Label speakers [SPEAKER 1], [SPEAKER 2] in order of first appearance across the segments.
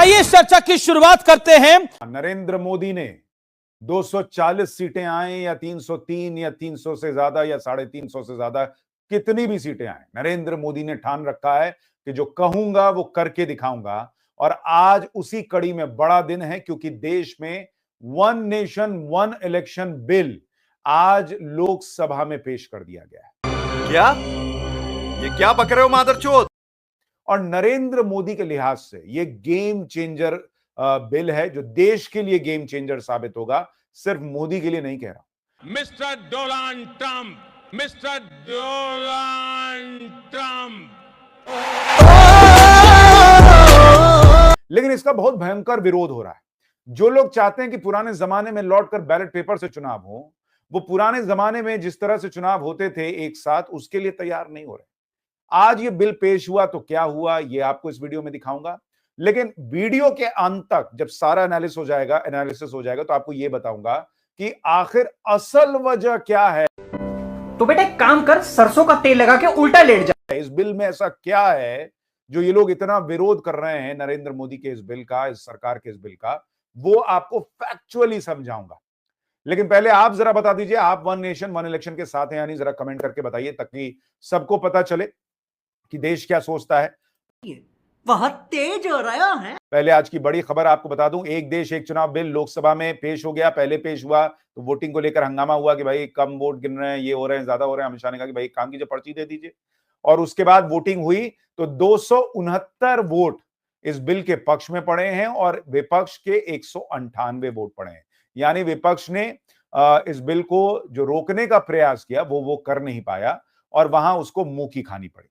[SPEAKER 1] आइए इस चर्चा की शुरुआत करते हैं।
[SPEAKER 2] नरेंद्र मोदी ने 240 सीटें आए या 303 या 300 से ज्यादा या 350 से ज्यादा, कितनी भी सीटें आए, नरेंद्र मोदी ने ठान रखा है कि जो कहूंगा वो करके दिखाऊंगा। और आज उसी कड़ी में बड़ा दिन है क्योंकि देश में one nation one election bill आज लोकसभा में पेश कर दिया गया है।
[SPEAKER 3] क्या? ये क्या बक रहे हो मादरचोद?
[SPEAKER 2] और नरेंद्र मोदी के लिहाज से ये गेम चेंजर बिल है जो देश के लिए गेम चेंजर साबित होगा, सिर्फ मोदी के लिए नहीं कह रहा।
[SPEAKER 4] Mister Donald Trump, mister Donald Trump.
[SPEAKER 2] लेकिन इसका बहुत भयंकर विरोध हो रहा है। जो लोग चाहते हैं कि पुराने जमाने में लौटकर बैलेट पेपर से चुनाव हो, वो पुराने जमाने में जिस तरह से चुनाव होते थे एक साथ, उसके लिए तैयार नहीं हो रहे। आज ये बिल पेश हुआ तो क्या हुआ ये आपको इस वीडियो में दिखाऊंगा, लेकिन वीडियो के अंत तक जब सारा एनालिसिस हो जाएगा तो आपको ये बताऊंगा कि आखिर असल वजह क्या है।
[SPEAKER 5] तो बेटा एक काम कर, सरसों का तेल लगा के उल्टा लेट जा।
[SPEAKER 2] इस बिल में ऐसा क्या है जो ये लोग इतना विरोध कर रहे हैं नरेंद्र मोदी के इस बिल का, इस सरकार के इस बिल का, वो आपको फैक्चुअली समझाऊंगा। लेकिन पहले आप जरा बता दीजिए, आप वन नेशन वन इलेक्शन के साथ हैं यानी, जरा कमेंट करके बताइए ताकि सबको पता चले कि देश क्या सोचता है।
[SPEAKER 5] बहुत तेज हो रहा है।
[SPEAKER 2] पहले आज की बड़ी खबर आपको बता दूं, एक देश एक चुनाव बिल लोकसभा में पेश हो गया। पहले पेश हुआ तो वोटिंग को लेकर हंगामा हुआ कि भाई कम वोट गिन रहे हैं, ये हो रहे हैं, ज्यादा हो रहे हैं। अमित शाह ने कहा कि भाई काम कीजिए, पर्ची दे दीजिए। और उसके बाद वोटिंग हुई तो 269 वोट इस बिल के पक्ष में पड़े हैं और विपक्ष के 198 वोट पड़े हैं। यानी विपक्ष ने इस बिल को जो रोकने का प्रयास किया वो कर नहीं पाया और वहां उसको मुंह की खानी पड़ी।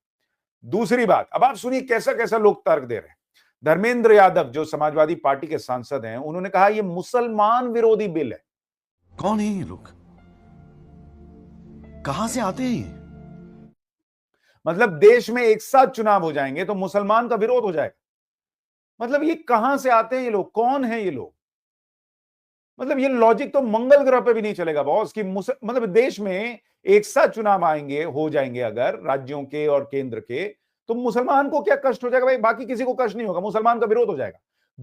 [SPEAKER 2] दूसरी बात, अब आप सुनिए कैसा कैसा लोग तर्क दे रहे हैं। धर्मेंद्र यादव जो समाजवादी पार्टी के सांसद हैं, उन्होंने कहा यह मुसलमान विरोधी बिल है।
[SPEAKER 3] कौन है ये लोग? कहां से आते हैं?
[SPEAKER 2] मतलब देश में एक साथ चुनाव हो जाएंगे तो मुसलमान का विरोध हो जाएगा। मतलब ये कहां से आते हैं ये लोग, कौन है ये लोग? मतलब ये लॉजिक तो मंगल ग्रह पे भी नहीं चलेगा बॉस कि मतलब देश में एक साथ चुनाव आएंगे, हो जाएंगे अगर राज्यों के और केंद्र के, तो मुसलमान को क्या कष्ट हो जाएगा भाई? बाकी किसी को कष्ट नहीं होगा, मुसलमान का विरोध हो जाएगा।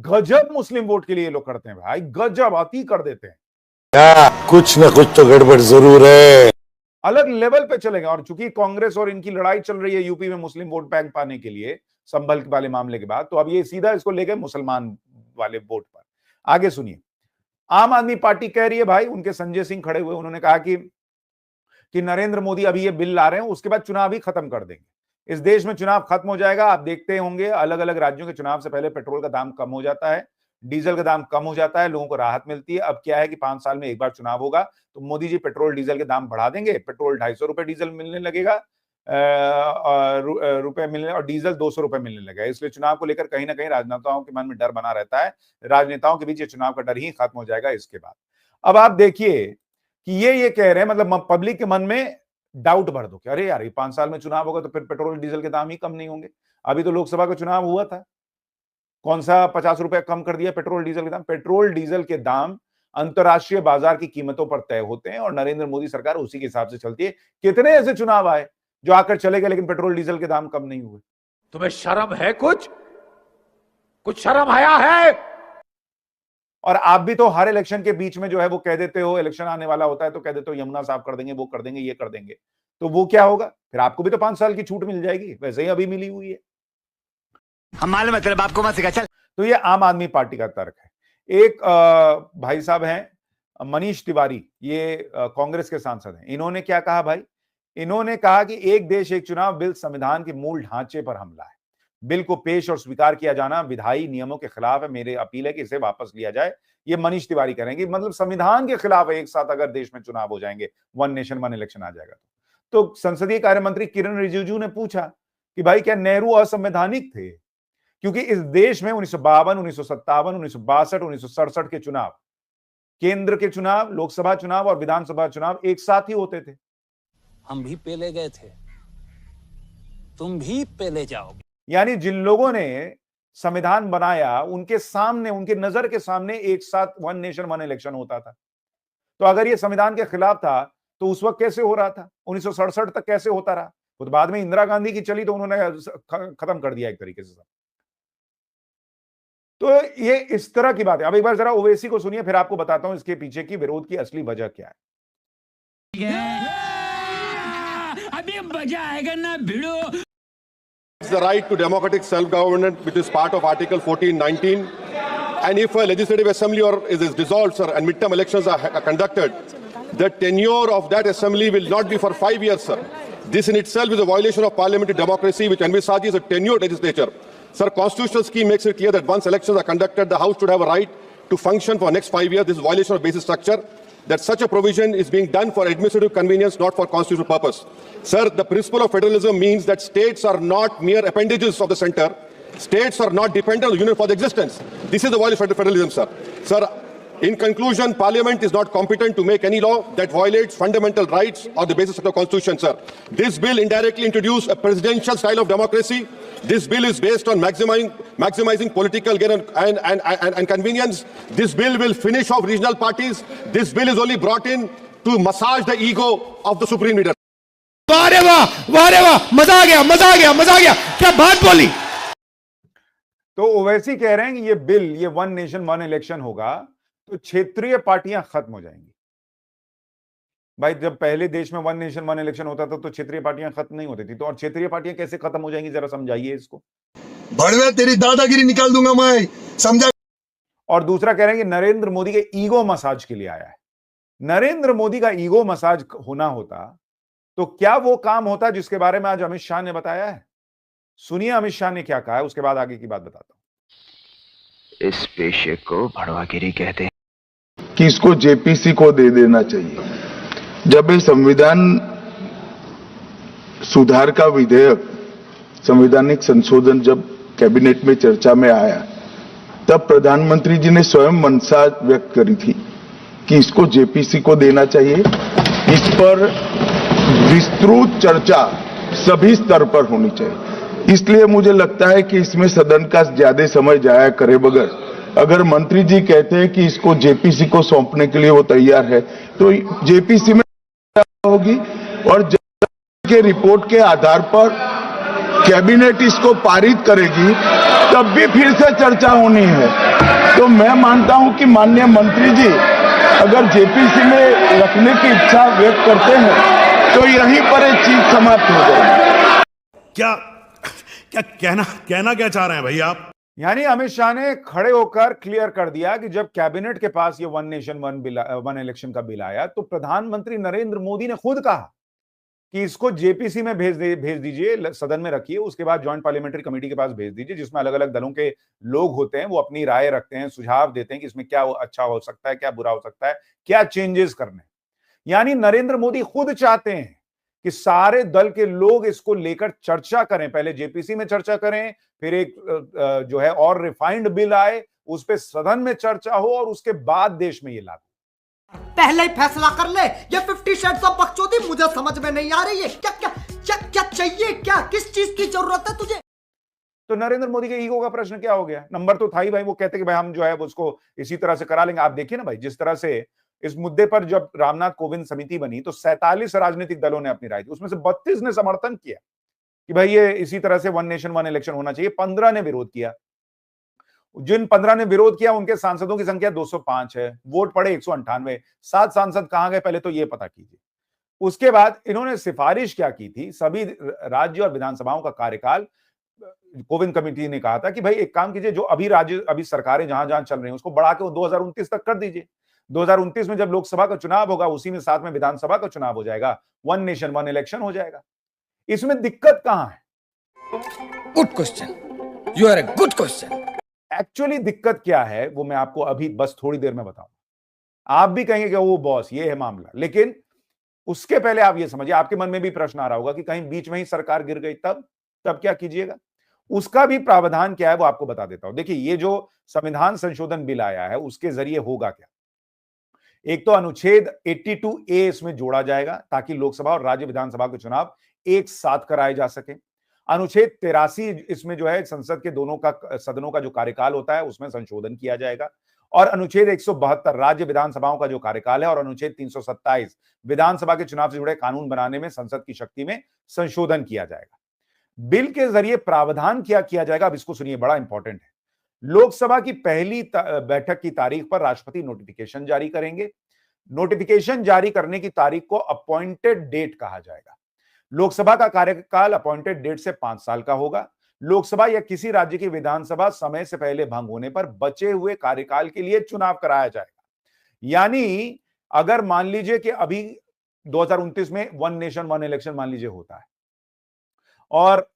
[SPEAKER 2] गजब मुस्लिम वोट के लिए ये लोग करते हैं भाई, गजब, अति कर देते हैं।
[SPEAKER 6] कुछ ना कुछ तो गड़बड़ जरूर है।
[SPEAKER 2] अलग लेवल पे चलेगा। और चूंकि कांग्रेस और इनकी लड़ाई चल रही है यूपी में मुस्लिम वोट बैंक पाने के लिए संभल वाले मामले के बाद, तो अब ये सीधा इसको ले गए मुसलमान वाले वोट पर। आगे सुनिए, आम आदमी पार्टी कह रही है भाई, उनके संजय सिंह खड़े हुए, उन्होंने कहा कि नरेंद्र मोदी अभी ये बिल ला रहे हैं, उसके बाद चुनाव ही खत्म कर देंगे। इस देश में चुनाव खत्म हो जाएगा। आप देखते होंगे अलग अलग राज्यों के चुनाव से पहले पेट्रोल का दाम कम हो जाता है, डीजल का दाम कम हो जाता है, लोगों को राहत मिलती है। अब क्या है कि 5 साल में एक बार चुनाव होगा तो मोदी जी पेट्रोल डीजल के दाम बढ़ा देंगे। पेट्रोल 250 रुपए डीजल मिलने लगेगा, रुपए मिलने, और डीजल 200 रुपए मिलने लगेगा। इसलिए चुनाव को लेकर कहीं ना कहीं राजनेताओं के मन में डर बना रहता है। राजनेताओं के बीच ये चुनाव का डर ही खत्म हो जाएगा इसके बाद। अब आप देखिए कि ये कह रहे हैं, मतलब पब्लिक के मन में डाउट भर दो कि अरे यार ये 5 साल में चुनाव होगा तो फिर पेट्रोल डीजल के दाम ही कम नहीं होंगे। अभी तो लोकसभा का चुनाव हुआ था, कौन सा 50 रुपए कम कर दिया पेट्रोल डीजल के दाम? पेट्रोल डीजल के दाम अंतरराष्ट्रीय बाजार की कीमतों पर तय होते हैं और नरेंद्र मोदी सरकार उसी के हिसाब से चलती है। कितने ऐसे चुनाव आए जो आकर चले गए लेकिन पेट्रोल डीजल के दाम कम नहीं हुए?
[SPEAKER 4] तुम्हें शर्म है? कुछ शर्म आया है?
[SPEAKER 2] और आप भी तो हर इलेक्शन के बीच में जो है वो कह देते हो, इलेक्शन आने वाला होता है तो कह देते हो यमुना साफ कर देंगे, वो कर देंगे, ये कर देंगे। तो वो क्या होगा फिर? आपको भी तो 5 साल की छूट मिल जाएगी, वैसे ही अभी मिली हुई है।
[SPEAKER 3] हम मालूम है तेरे बाप को मत सिखा, चल।
[SPEAKER 2] तो ये आम आदमी पार्टी का तर्क है। एक भाई साहब हैं मनीष तिवारी, ये कांग्रेस के सांसद हैं। इन्होंने क्या कहा भाई? इन्होंने कहा कि एक देश एक चुनाव बिल संविधान के मूल ढांचे पर हमला है। बिल को पेश और स्वीकार किया जाना विधायी नियमों के खिलाफ है। मेरी अपील है कि इसे वापस लिया जाए। ये मनीष तिवारी करेंगे, मतलब संविधान के खिलाफ है एक साथ अगर देश में चुनाव हो जाएंगे, वन नेशन वन इलेक्शन आ जाएगा। तो संसदीय कार्य मंत्री किरण रिजिजू ने पूछा कि भाई क्या नेहरू असंवैधानिक थे? क्योंकि इस देश में 1952, 1957, 1962, 1967 के चुनाव, केंद्र के चुनाव, लोकसभा चुनाव और विधानसभा चुनाव एक साथ ही होते थे।
[SPEAKER 7] हम भी पहले गए थे, तुम भी पहले जाओगे।
[SPEAKER 2] यानी जिन लोगों ने संविधान बनाया उनके सामने, उनके नजर के सामने एक साथ वन नेशन वन इलेक्शन होता था। तो अगर ये संविधान के खिलाफ था तो उस वक्त कैसे हो रहा था? 1967 तक कैसे होता रहा? तो बाद में इंदिरा गांधी की चली तो उन्होंने खत्म कर दिया एक तरीके से। तो ये इस तरह की बात है। अब एक बार जरा ओवैसी को सुनिए, फिर आपको बताता हूं इसके पीछे की विरोध की असली वजह क्या है।
[SPEAKER 7] अभी मजा आएगा ना भिड़ो।
[SPEAKER 8] It's the right to democratic self-government, which is part of Article 1419. And if a legislative assembly is dissolved, sir, and midterm elections are conducted, the tenure of that assembly will not be for 5 years, sir. This in itself is a violation of parliamentary democracy, which envisages a tenured legislature. Sir, constitutional scheme makes it clear that once elections are conducted, the House should have a right to function for next 5 years. This is a violation of basic structure. That such a provision is being done for administrative convenience, not for constitutional purpose. Sir, the principle of federalism means that states are not mere appendages of the center. States are not dependent on the union for the existence. This is the violation of federalism, sir. Sir, in conclusion, Parliament is not competent to make any law that violates fundamental rights or the basis of the Constitution, sir. This bill indirectly introduced a presidential style of democracy. This bill is based on maximizing political gain and convenience. This bill will finish off regional parties. This bill is only brought in to massage the ego of the supreme leader.
[SPEAKER 1] वाह रे वाह, वाह रे वाह, मजा आ गया, मजा आ गया, मजा आ गया, क्या बात बोली।
[SPEAKER 2] तो ओवैसी कह रहे हैं कि ये बिल, ये वन नेशन वन इलेक्शन होगा तो क्षेत्रीय पार्टियां खत्म हो जाएंगी। भाई जब पहले देश में वन नेशन वन इलेक्शन होता था तो क्षेत्रीय पार्टियां खत्म नहीं होती थी, तो और क्षेत्रीय पार्टियां कैसे खत्म हो जाएंगी, जरा समझाइए इसको।
[SPEAKER 6] भड़वे तेरी दादागिरी निकाल दूंगा मैं, समझा।
[SPEAKER 2] और दूसरा कह रहे हैं कि नरेंद्र मोदी के ईगो मसाज के लिए आया है। नरेंद्र मोदी का ईगो मसाज होना होता तो क्या वो काम होता जिसके बारे में आज अमित शाह ने बताया है। सुनिए अमित शाह ने क्या कहा है, उसके बाद आगे की बात बताता हूं।
[SPEAKER 9] इस पेशे को भड़वागिरी कहते हैं
[SPEAKER 6] कि इसको जेपीसी को दे देना चाहिए। जब ये संविधान सुधार का विधेयक, संवैधानिक संशोधन जब कैबिनेट में चर्चा में आया, तब प्रधानमंत्री जी ने स्वयं मंशा व्यक्त करी थी कि इसको जेपीसी को देना चाहिए। इस पर विस्तृत चर्चा सभी स्तर पर होनी चाहिए। इसलिए मुझे लगता है कि इसमें सदन का ज्यादा समय जाया करे बगैर, अगर मंत्री जी कहते हैं कि इसको जेपीसी को सौंपने के लिए वो तैयार है, तो जेपीसी में होगी और के रिपोर्ट के आधार पर कैबिनेट इसको पारित करेगी, तब भी फिर से चर्चा होनी है। तो मैं मानता हूं कि माननीय मंत्री जी अगर जेपीसी में रखने की इच्छा व्यक्त करते हैं तो यहीं पर एक चीज समाप्त हो जाएगी।
[SPEAKER 10] क्या क्या कहना क्या चाह रहे हैं भाई आप।
[SPEAKER 2] यानी अमित शाह ने खड़े होकर क्लियर कर दिया कि जब कैबिनेट के पास ये वन नेशन वन इलेक्शन का बिल आया तो प्रधानमंत्री नरेंद्र मोदी ने खुद कहा कि इसको जेपीसी में भेज दीजिए, सदन में रखिए, उसके बाद ज्वाइंट पार्लियामेंट्री कमेटी के पास भेज दीजिए, जिसमें अलग अलग दलों के लोग होते हैं, वो अपनी राय रखते हैं, सुझाव देते हैं कि इसमें क्या अच्छा हो सकता है, क्या बुरा हो सकता है, क्या चेंजेस करने। यानी नरेंद्र मोदी खुद चाहते हैं कि सारे दल के लोग इसको लेकर चर्चा करें, पहले जेपीसी में चर्चा करें, फिर एक जो है और रिफाइंड बिल आए, उस पे सदन में चर्चा हो और उसके बाद देश में ये लागू।
[SPEAKER 5] पहले ही फैसला कर ले। ये 50 शेड्स ऑफ बकचोदी मुझे समझ में नहीं आ रही है। क्या क्या क्या क्या चाहिए, क्या किस चीज की जरूरत है तुझे।
[SPEAKER 2] तो नरेंद्र मोदी के ईगो का प्रश्न क्या हो गया। नंबर तो था ही भाई, वो कहते कि भाई हम जो है उसको इसी तरह से करा लेंगे। आप देखिए ना भाई, जिस तरह से इस मुद्दे पर जब रामनाथ कोविंद समिति बनी तो 47 राजनीतिक दलों ने अपनी राय दी, उसमें से 32 ने समर्थन किया कि भाई ये इसी तरह से वन नेशन वन इलेक्शन होना चाहिए। 15 ने विरोध किया। जिन 15 ने विरोध किया उनके सांसदों की संख्या 205 है, वोट पड़े 198। 7 सांसद कहां गए पहले तो ये पता कीजिए। उसके बाद इन्होंने सिफारिश क्या की थी, सभी राज्य और विधानसभाओं का कार्यकाल, कोविंद कमेटी ने कहा था कि भाई एक काम कीजिए, जो अभी सरकारें जहां जहां चल रही हैं उसको बढ़ा के 2029 तक कर दीजिए। 2029 में जब लोकसभा का चुनाव होगा उसी में साथ में विधानसभा का चुनाव हो जाएगा, वन नेशन वन इलेक्शन हो जाएगा। इसमें दिक्कत कहां है?
[SPEAKER 7] Good question, you are a good question.
[SPEAKER 2] Actually दिक्कत क्या है वो मैं आपको अभी बस थोड़ी देर में बताऊंगा। आप भी कहेंगे कि वो बॉस ये है मामला, लेकिन उसके पहले आप ये समझिए, आपके मन में भी प्रश्न आ रहा होगा कि कहीं बीच में ही सरकार गिर गई तब क्या कीजिएगा। उसका भी प्रावधान क्या है वो आपको बता देता हूं। देखिए, ये जो संविधान संशोधन बिल आया है उसके जरिए होगा क्या। एक तो अनुच्छेद 82A इसमें जोड़ा जाएगा ताकि लोकसभा और राज्य विधानसभा के चुनाव एक साथ कराए जा सके। अनुच्छेद 83 इसमें जो है संसद के दोनों का सदनों का जो कार्यकाल होता है उसमें संशोधन किया जाएगा। और अनुच्छेद 172 राज्य विधानसभाओं का जो कार्यकाल है और अनुच्छेद 327 विधानसभा के चुनाव से जुड़े कानून बनाने में संसद की शक्ति में संशोधन किया जाएगा। बिल के जरिए प्रावधान क्या किया जाएगा, अब इसको सुनिए, बड़ा इंपॉर्टेंट है। लोकसभा की पहली बैठक की तारीख पर राष्ट्रपति नोटिफिकेशन जारी करेंगे। नोटिफिकेशन जारी करने की तारीख को अपॉइंटेड डेट कहा जाएगा। लोकसभा का कार्यकाल अपॉइंटेड डेट से 5 साल का होगा। लोकसभा या किसी राज्य की विधानसभा समय से पहले भंग होने पर बचे हुए कार्यकाल के लिए चुनाव कराया जाएगा। यानी अगर मान लीजिए कि अभी 2029 में वन नेशन वन इलेक्शन मान लीजिए होता है और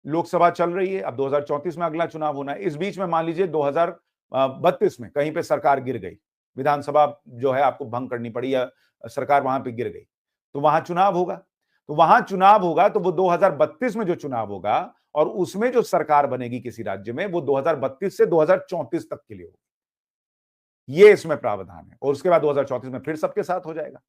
[SPEAKER 2] लोकसभा चल रही है, अब 2034 में अगला चुनाव होना है, इस बीच में मान लीजिए 2032 में कहीं पे सरकार गिर गई, विधानसभा जो है आपको भंग करनी पड़ी या सरकार वहां पे गिर गई, तो वहां चुनाव होगा। तो वहां चुनाव होगा तो वो 2032 में जो चुनाव होगा और उसमें जो सरकार बनेगी किसी राज्य में, वो 2032 से 2034 तक के लिए होगी। ये इसमें प्रावधान है। और उसके बाद 2034 में फिर सबके साथ हो जाएगा।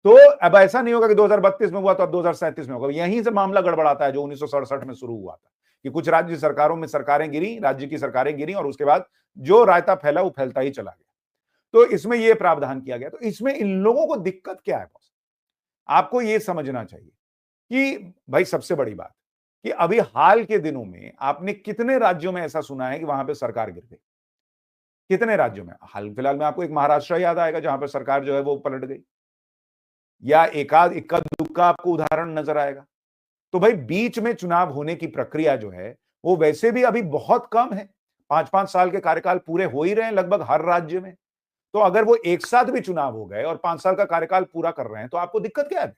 [SPEAKER 2] तो अब ऐसा नहीं होगा कि 2032 में हुआ तो अब 2037 में होगा। यहीं से मामला गड़बड़ाता है जो 1967 में शुरू हुआ था कि कुछ राज्य सरकारों में सरकारें गिरी, राज्य की सरकारें गिरी और उसके बाद जो रायता फैला वो फैलता ही चला गया। तो इसमें यह प्रावधान किया गया। तो इसमें इन लोगों को दिक्कत क्या है बॉस? आपको यह समझना चाहिए कि भाई सबसे बड़ी बात कि अभी हाल के दिनों में आपने कितने राज्यों में ऐसा सुना है कि वहां पे सरकार गिर गई? कितने राज्यों में? हाल फिलहाल में आपको एक महाराष्ट्र याद आएगा जहां पर सरकार जो है वो पलट गई, या एकाध इक्का दुक्का आपको उदाहरण नजर आएगा। तो भाई बीच में चुनाव होने की प्रक्रिया जो है वो वैसे भी अभी बहुत कम है। 5-5 साल के कार्यकाल पूरे हो ही रहे हैं लगभग हर राज्य में। तो अगर वो एक साथ भी चुनाव हो गए और 5 साल का कार्यकाल पूरा कर रहे हैं तो आपको दिक्कत क्या है?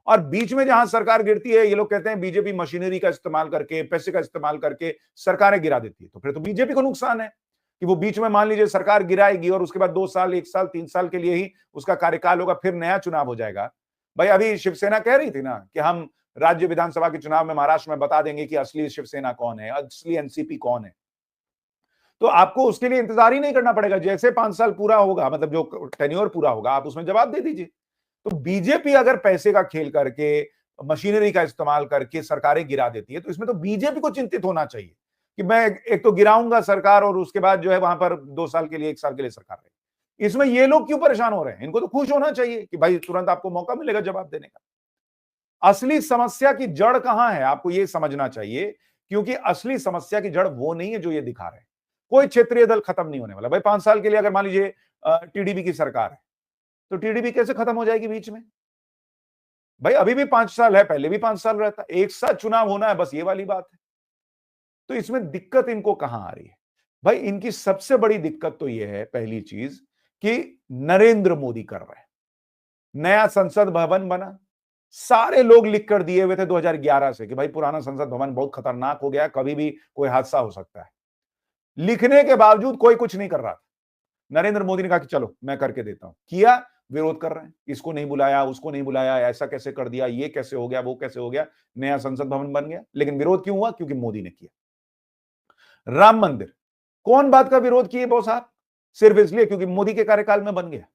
[SPEAKER 2] और बीच में जहां सरकार गिरती है, ये लोग कहते हैं बीजेपी मशीनरी का इस्तेमाल करके, पैसे का इस्तेमाल करके सरकारें गिरा देती है। तो फिर तो बीजेपी को नुकसान है कि वो बीच में मान लीजिए सरकार गिराएगी और उसके बाद 2 साल, 1 साल, 3 साल के लिए ही उसका कार्यकाल होगा, फिर नया चुनाव हो जाएगा। भाई अभी शिवसेना कह रही थी ना कि हम राज्य विधानसभा के चुनाव में महाराष्ट्र में बता देंगे कि असली शिवसेना कौन है, असली एनसीपी कौन है। तो आपको उसके लिए इंतजार ही नहीं करना पड़ेगा। जैसे 5 साल पूरा होगा, मतलब जो टेन्योर पूरा होगा, आप उसमें जवाब दे दीजिए। तो बीजेपी अगर पैसे का खेल करके, मशीनरी का इस्तेमाल करके सरकारें गिरा देती है तो इसमें तो बीजेपी को चिंतित होना चाहिए कि मैं एक तो गिराऊंगा सरकार और उसके बाद जो है वहां पर 2 साल के लिए, 1 साल के लिए सरकार रहेगी। इसमें ये लोग क्यों परेशान हो रहे हैं? इनको तो खुश होना चाहिए कि भाई तुरंत आपको मौका मिलेगा जवाब देने का। असली समस्या की जड़ कहां है आपको ये समझना चाहिए, क्योंकि असली समस्या की जड़ वो नहीं है जो ये दिखा रहे हैं। कोई क्षेत्रीय दल खत्म नहीं होने वाला। भाई 5 साल के लिए अगर मान लीजिए टीडीपी की सरकार है तो टीडीपी कैसे खत्म हो जाएगी बीच में? भाई अभी भी 5 साल है, पहले भी 5 साल रहता, एक साथ चुनाव होना है, बस ये वाली बात है। तो इसमें दिक्कत इनको कहां आ रही है? भाई इनकी सबसे बड़ी दिक्कत तो यह है, पहली चीज, कि नरेंद्र मोदी कर रहे हैं। नया संसद भवन बना, सारे लोग लिख कर दिए हुए थे 2011 से कि भाई पुराना संसद भवन बहुत खतरनाक हो गया, कभी भी कोई हादसा हो सकता है। लिखने के बावजूद कोई कुछ नहीं कर रहा था। नरेंद्र मोदी ने कहा कि चलो मैं करके देता हूं। किया, विरोध कर रहे हैं, इसको नहीं बुलाया, उसको नहीं बुलाया, ऐसा कैसे कर दिया, ये कैसे हो गया, वो कैसे हो गया, नया संसद भवन बन गया। लेकिन विरोध क्यों हुआ? क्योंकि मोदी ने किया। राम मंदिर, कौन बात का विरोध किए बॉस आप? सिर्फ इसलिए क्योंकि मोदी के कार्यकाल में बन गया।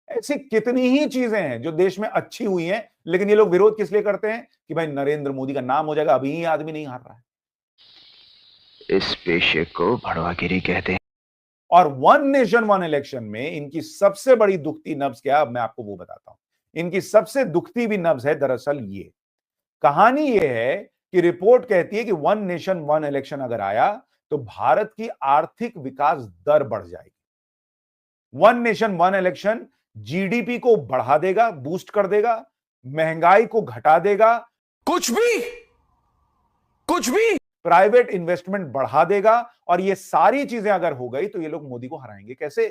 [SPEAKER 2] ऐसी कितनी ही चीजें हैं जो देश में अच्छी हुई हैं, लेकिन ये लोग विरोध किस लिए करते हैं कि भाई नरेंद्र मोदी का नाम हो जाएगा, अभी ही आदमी नहीं हार रहा है।
[SPEAKER 9] इस पेशे को भड़वागिरी कहते हैं।
[SPEAKER 2] और वन नेशन वन इलेक्शन में इनकी सबसे बड़ी दुखती नब्ज क्या, अब मैं आपको वो बताता हूं। इनकी सबसे दुखती भी नब्ज है दरअसल ये। कहानी ये है कि रिपोर्ट कहती है कि वन नेशन वन इलेक्शन अगर आया तो भारत की आर्थिक विकास दर बढ़ जाएगी। One nation one election GDP को बढ़ा देगा, बूस्ट कर देगा, महंगाई को घटा देगा,
[SPEAKER 4] कुछ भी
[SPEAKER 2] प्राइवेट इन्वेस्टमेंट बढ़ा देगा। और ये सारी चीजें अगर हो गई तो ये लोग मोदी को हराएंगे कैसे?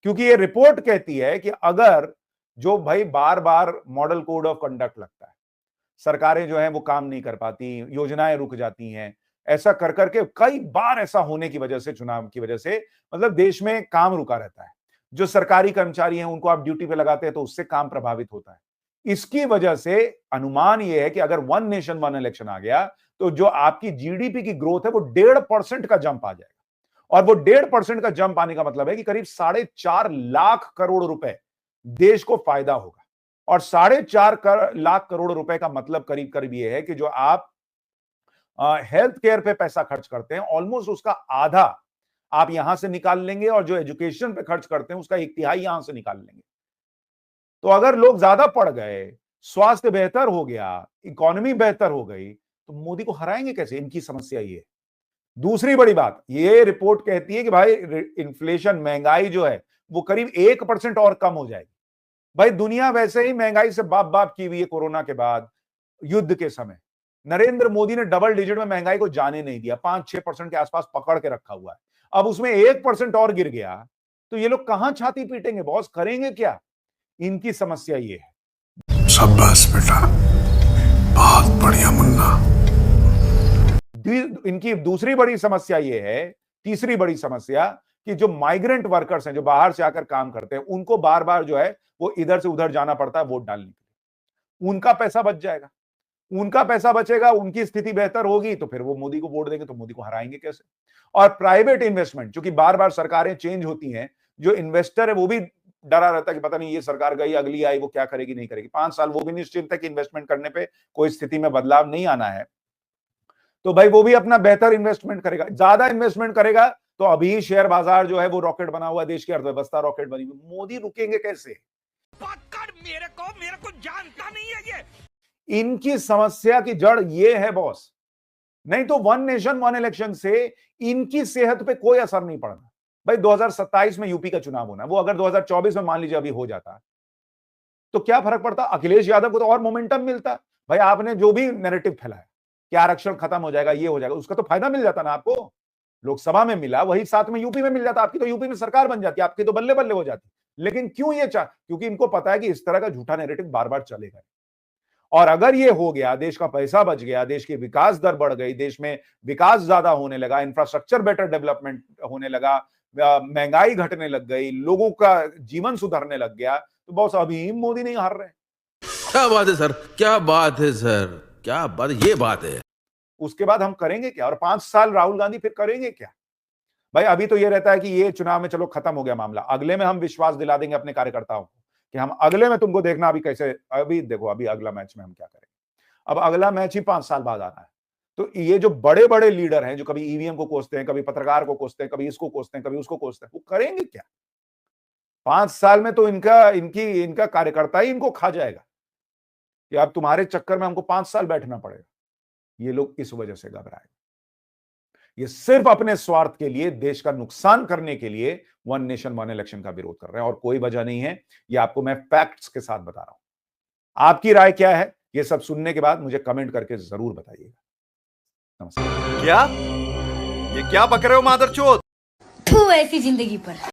[SPEAKER 2] क्योंकि ये रिपोर्ट कहती है कि अगर जो भाई बार बार मॉडल कोड ऑफ कंडक्ट लगता है, सरकारें जो है वो काम नहीं कर पाती, योजनाएं रुक जाती हैं, ऐसा कर करके कई बार ऐसा होने की वजह से, चुनाव की वजह से, मतलब देश में काम रुका रहता है। जो सरकारी कर्मचारी हैं उनको आप ड्यूटी पे लगाते हैं तो उससे काम प्रभावित होता है। इसकी वजह से अनुमान यह है कि अगर वन नेशन वन इलेक्शन आ गया तो जो आपकी जीडीपी की ग्रोथ है वो 1.5% का जंप आ जाएगा। और वो 1.5% का जंप आने का मतलब है कि करीब 4.5 लाख करोड़ रुपए देश को फायदा होगा। और 4.5 लाख करोड़ रुपए का मतलब करीब करीब ये है कि जो आप हेल्थ केयर पे पैसा खर्च करते हैं, ऑलमोस्ट उसका आधा आप यहां से निकाल लेंगे, और जो एजुकेशन पे खर्च करते हैं उसका 1/3 यहां से निकाल लेंगे। तो अगर लोग ज्यादा पढ़ गए, स्वास्थ्य बेहतर हो गया, इकोनॉमी बेहतर हो गई, तो मोदी को हराएंगे कैसे? इनकी समस्या ये है। दूसरी बड़ी बात, ये रिपोर्ट कहती है कि भाई इन्फ्लेशन, महंगाई जो है वो करीब 1% और कम हो जाएगी। भाई दुनिया वैसे ही महंगाई से बाप बाप की हुई है कोरोना के बाद, युद्ध के समय। नरेंद्र मोदी ने डबल डिजिट में महंगाई को जाने नहीं दिया, 5-6% के आसपास पकड़ के रखा हुआ है। अब उसमें 1% और गिर गया तो ये लोग कहां छाती पीटेंगे बॉस, करेंगे क्या? इनकी समस्या ये है।
[SPEAKER 10] शाबाश बेटा, बहुत बढ़िया मुन्ना।
[SPEAKER 2] इनकी दूसरी बड़ी समस्या ये है, तीसरी बड़ी समस्या, कि जो माइग्रेंट वर्कर्स हैं, जो बाहर से आकर काम करते हैं, उनको बार बार जो है वो इधर से उधर जाना पड़ता है वोट डालने के लिए। उनका पैसा बच जाएगा, उनका पैसा बचेगा, उनकी स्थिति बेहतर होगी तो फिर वो मोदी को वोट देंगे, तो मोदी को हराएंगे कैसे? और प्राइवेट इन्वेस्टमेंट, क्योंकि बार बार सरकारें चेंज होती हैं, जो इन्वेस्टर है वो भी डरा रहता है कि पता नहीं ये सरकार गई, अगली आई, वो क्या करेगी नहीं करेगी। 5 साल वो भी निश्चिंत है कि इन्वेस्टमेंट करने पे कोई स्थिति में बदलाव नहीं आना है, तो भाई वो भी अपना बेहतर इन्वेस्टमेंट करेगा। ज्यादा इन्वेस्टमेंट करेगा तो अभी शेयर बाजार जो है वो रॉकेट बना हुआ, देश की अर्थव्यवस्था रॉकेट बनी हुई, मोदी रुकेंगे कैसे?
[SPEAKER 4] मेरे को जानता नहीं है ये।
[SPEAKER 2] इनकी समस्या की जड़ ये है बॉस, नहीं तो वन नेशन वन इलेक्शन से इनकी सेहत पे कोई असर नहीं पड़ना। भाई 2027 में यूपी का चुनाव होना, वो अगर 2024 में मान लीजिए अभी हो जाता तो क्या फर्क पड़ता? अखिलेश यादव को तो और मोमेंटम मिलता। भाई आपने जो भी नैरेटिव फैलाया कि आरक्षण खत्म हो जाएगा, ये हो जाएगा, उसका तो फायदा मिल जाता ना आपको। लोकसभा में मिला, वही साथ में यूपी में मिल जाता, आपकी तो यूपी में सरकार बन जाती, आपकी तो बल्ले बल्ले हो जाती। लेकिन क्यों ये क्योंकि इनको पता है कि इस तरह का झूठा नैरेटिव बार बार चलेगा, और अगर ये हो गया, देश का पैसा बच गया, देश की विकास दर बढ़ गई, देश में विकास ज्यादा होने लगा, इंफ्रास्ट्रक्चर बेटर डेवलपमेंट होने लगा, महंगाई घटने लग गई, लोगों का जीवन सुधरने लग गया, तो बॉस अभी मोदी नहीं हार रहे।
[SPEAKER 11] क्या बात है सर, क्या बात है सर, क्या बात, ये बात है।
[SPEAKER 2] उसके बाद हम करेंगे क्या? और 5 साल राहुल गांधी फिर करेंगे क्या? भाई अभी तो ये रहता है कि ये चुनाव में चलो खत्म हो गया मामला, अगले में हम विश्वास दिला देंगे अपने कार्यकर्ताओं को कि हम अगले में, तुमको देखना अभी कैसे, अभी देखो अभी अगला मैच में हम क्या करेंगे। अब अगला मैच ही 5 साल बाद आना है, तो ये जो बड़े बड़े लीडर हैं, जो कभी ईवीएम को कोसते हैं, कभी पत्रकार को कोसते हैं, कभी इसको कोसते हैं, कभी उसको कोसते हैं, वो करेंगे क्या? 5 साल में तो इनका कार्यकर्ता ही इनको खा जाएगा कि अब तुम्हारे चक्कर में हमको 5 साल बैठना पड़ेगा। ये लोग इस वजह से घबराए, ये सिर्फ अपने स्वार्थ के लिए, देश का नुकसान करने के लिए वन नेशन वन इलेक्शन का विरोध कर रहे हैं, और कोई वजह नहीं है। ये आपको मैं फैक्ट्स के साथ बता रहा हूं। आपकी राय क्या है? ये सब सुनने के बाद मुझे कमेंट करके जरूर बताइएगा। नमस्कार।
[SPEAKER 3] क्या? ये क्या बक रहे हो मादरचोद?
[SPEAKER 12] तू ऐसी जिंदगी पर